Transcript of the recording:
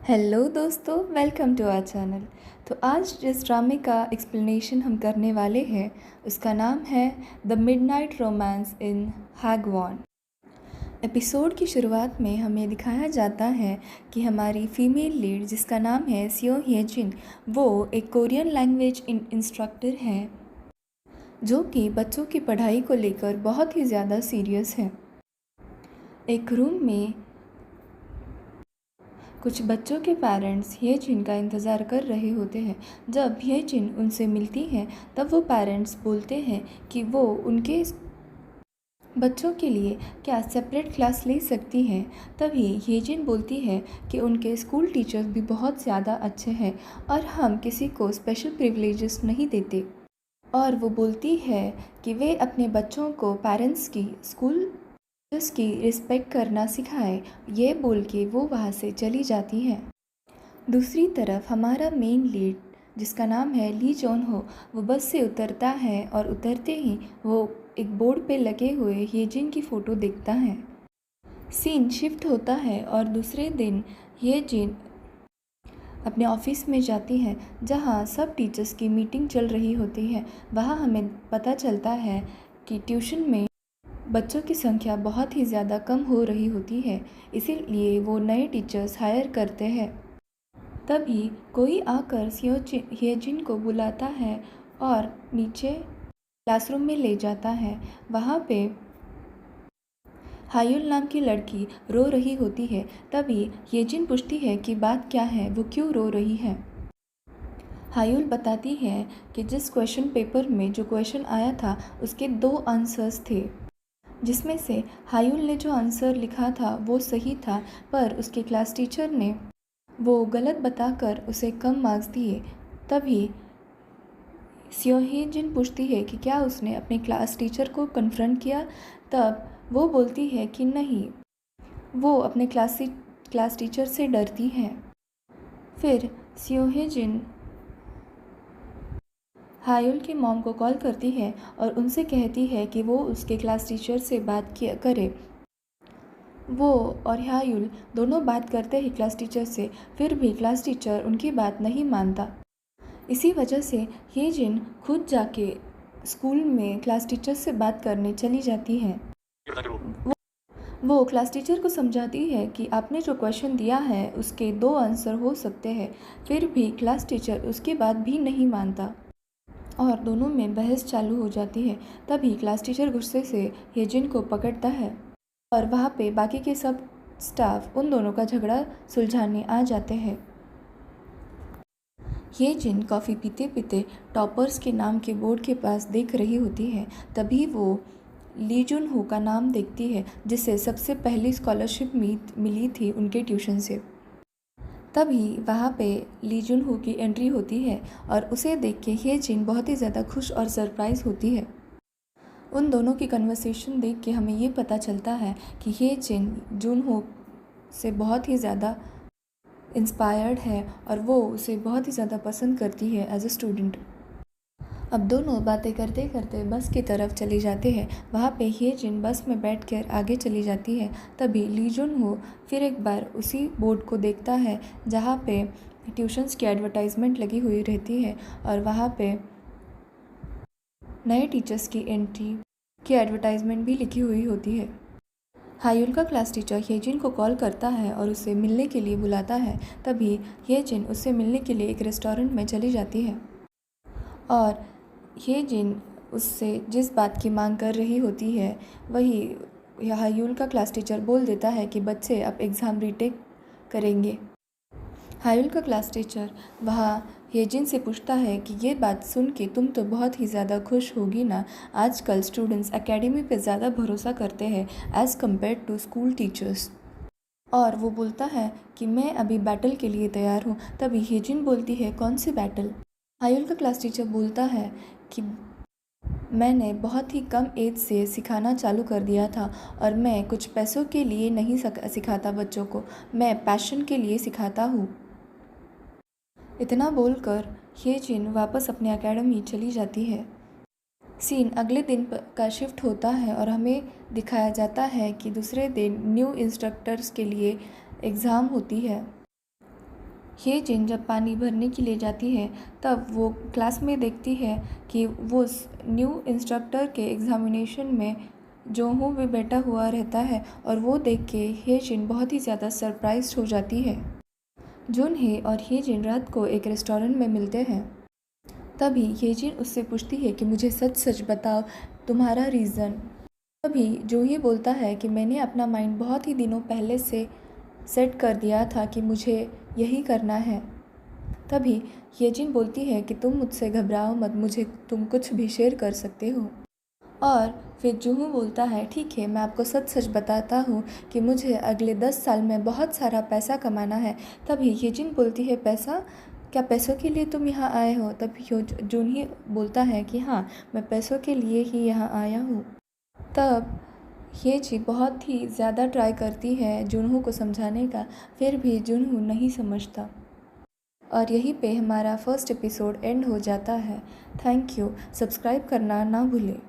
Hello दोस्तों, welcome to our channel. तो आज जिस ड्रामे का एक्सप्लेनेशन हम करने वाले हैं उसका नाम है the midnight romance in Hagwon. Episode की शुरुआत में हमें दिखाया जाता है कि हमारी फीमेल लीड जिसका नाम है सियो ह्ये जिन, वो एक कोरियन लैंग्वेज इंस्ट्रक्टर है जो कि बच्चों की पढ़ाई को लेकर बहुत ही ज़्यादा सीरियस है। एक रूम में कुछ बच्चों के पेरेंट्स ह्ये जिन का इंतज़ार कर रहे होते हैं। जब ह्ये जिन उनसे मिलती हैं तब वो पेरेंट्स बोलते हैं कि वो उनके बच्चों के लिए क्या सेपरेट क्लास ले सकती हैं। तभी ह्ये जिन बोलती है कि उनके स्कूल टीचर्स भी बहुत ज़्यादा अच्छे हैं और हम किसी को स्पेशल प्रिविलेजेस नहीं देते। और वो बोलती है कि वे अपने बच्चों को पेरेंट्स की स्कूल की रिस्पेक्ट करना सिखाए। ये बोल के वो वहाँ से चली जाती है। दूसरी तरफ हमारा मेन लीड जिसका नाम है ली जॉन हो, वो बस से उतरता है और उतरते ही वो एक बोर्ड पे लगे हुए ह्ये जिन की फ़ोटो देखता है। सीन शिफ्ट होता है और दूसरे दिन ह्ये जिन अपने ऑफिस में जाती है जहाँ सब टीचर्स की मीटिंग चल रही होती है। वहाँ हमें पता चलता है कि ट्यूशन में बच्चों की संख्या बहुत ही ज़्यादा कम हो रही होती है, इसीलिए वो नए टीचर्स हायर करते हैं। तभी कोई आकर ह्ये जिन को बुलाता है और नीचे क्लासरूम में ले जाता है। वहाँ पे हायुल नाम की लड़की रो रही होती है। तभी ह्ये जिन पूछती है कि बात क्या है, वो क्यों रो रही है। हायुल बताती है कि जिस क्वेश्चन पेपर में जो क्वेश्चन आया था उसके 2 आंसर्स थे, जिसमें से हायुल ने जो आंसर लिखा था वो सही था, पर उसके क्लास टीचर ने वो गलत बताकर उसे कम मार्क्स दिए। तभी सियो ह्ये जिन पूछती है कि क्या उसने अपने क्लास टीचर को कन्फ्रंट किया। तब वो बोलती है कि नहीं, वो अपने क्लास टीचर से डरती है। फिर सियो ह्ये जिन हायुल की मॉम को कॉल करती है और उनसे कहती है कि वो उसके क्लास टीचर से बात करे। वो और हायुल दोनों बात करते हैं क्लास टीचर से, फिर भी क्लास टीचर उनकी बात नहीं मानता। इसी वजह से ह्ये जिन खुद जाके स्कूल में क्लास टीचर से बात करने चली जाती है। वो क्लास टीचर को समझाती है कि आपने जो क्वेश्चन दिया है उसके 2 आंसर हो सकते हैं, फिर भी क्लास टीचर उसकी बात भी नहीं मानता और दोनों में बहस चालू हो जाती है। तभी क्लास टीचर गुस्से से ह्ये जिन को पकड़ता है और वहाँ पे बाकी के सब स्टाफ उन दोनों का झगड़ा सुलझाने आ जाते हैं। ह्ये जिन कॉफ़ी पीते पीते टॉपर्स के नाम के बोर्ड के पास देख रही होती है। तभी वो ली जुन हो का नाम देखती है जिसे सबसे पहली स्कॉलरशिप मिली थी उनके ट्यूशन से। तभी वहाँ पे ली जुन हो की एंट्री होती है और उसे देख के ह्ये जिन बहुत ही ज़्यादा खुश और सरप्राइज़ होती है। उन दोनों की कन्वर्सेशन देख के हमें ये पता चलता है कि ह्ये जिन जुन हो से बहुत ही ज़्यादा इंस्पायर्ड है और वो उसे बहुत ही ज़्यादा पसंद करती है एज अ स्टूडेंट। अब दोनों बातें करते करते बस की तरफ चले जाते हैं। वहाँ पे ह्ये जिन बस में बैठकर आगे चली जाती है। तभी ली जुन हो फिर एक बार उसी बोर्ड को देखता है जहाँ पे ट्यूशन्स की एडवर्टाइजमेंट लगी हुई रहती है और वहाँ पे नए टीचर्स की एंट्री की एडवर्टाइजमेंट भी लिखी हुई होती है। हायुल का क्लास टीचर ह्ये जिन को कॉल करता है और उसे मिलने के लिए बुलाता है। तभी ह्ये जिन उससे मिलने के लिए एक रेस्टोरेंट में चली जाती है और ह्ये जिन उससे जिस बात की मांग कर रही होती है वही हायुल का क्लास टीचर बोल देता है कि बच्चे अब एग्ज़ाम रीटेक करेंगे। हायुल का क्लास टीचर वहाँ ह्ये जिन से पूछता है कि ये बात सुन के तुम तो बहुत ही ज़्यादा खुश होगी ना, आजकल स्टूडेंट्स एकेडमी पे ज़्यादा भरोसा करते हैं as compared to school teachers. और वो बोलता है कि मैं अभी बैटल के लिए तैयार हूँ। तभी ह्ये जिन बोलती है कौन सी बैटल। हायुल का क्लास टीचर बोलता है कि मैंने बहुत ही कम एज से सिखाना चालू कर दिया था और मैं कुछ पैसों के लिए नहीं सिखाता बच्चों को, मैं पैशन के लिए सिखाता हूँ। इतना बोलकर ह्ये जिन वापस अपने एकेडमी चली जाती है। सीन अगले दिन का शिफ्ट होता है और हमें दिखाया जाता है कि दूसरे दिन न्यू इंस्ट्रक्टर्स के लिए एग्ज़ाम होती है। ये जिन जब पानी भरने के लिए जाती है तब वो क्लास में देखती है कि वो न्यू इंस्ट्रक्टर के एग्ज़ामिनेशन में जोहू भी बैठा हुआ रहता है और वो देख के ये जिन बहुत ही ज़्यादा सरप्राइज्ड हो जाती है। जून हे और ये जिन रात को एक रेस्टोरेंट में मिलते हैं। तभी ये जिन उससे पूछती है कि मुझे सच सच बताओ तुम्हारा रीज़न। तभी जो ये बोलता है कि मैंने अपना माइंड बहुत ही दिनों पहले से सेट कर दिया था कि मुझे यही करना है। तभी ये जिन बोलती है कि तुम मुझसे घबराओ मत, मुझे तुम कुछ भी शेयर कर सकते हो। और फिर जूहू बोलता है ठीक है, मैं आपको सच सच बताता हूँ कि मुझे अगले 10 साल में बहुत सारा पैसा कमाना है। तभी ये जिन बोलती है पैसा, क्या पैसों के लिए तुम यहाँ आए हो? तभी जून ही बोलता है कि हाँ, मैं पैसों के लिए ही यहाँ आया हूँ। तब ये जी बहुत ही ज़्यादा ट्राई करती है जुनहो को समझाने का, फिर भी जुनहो नहीं समझता। और यहीं पे हमारा फर्स्ट एपिसोड एंड हो जाता है। Thank you. सब्सक्राइब करना ना भूलें।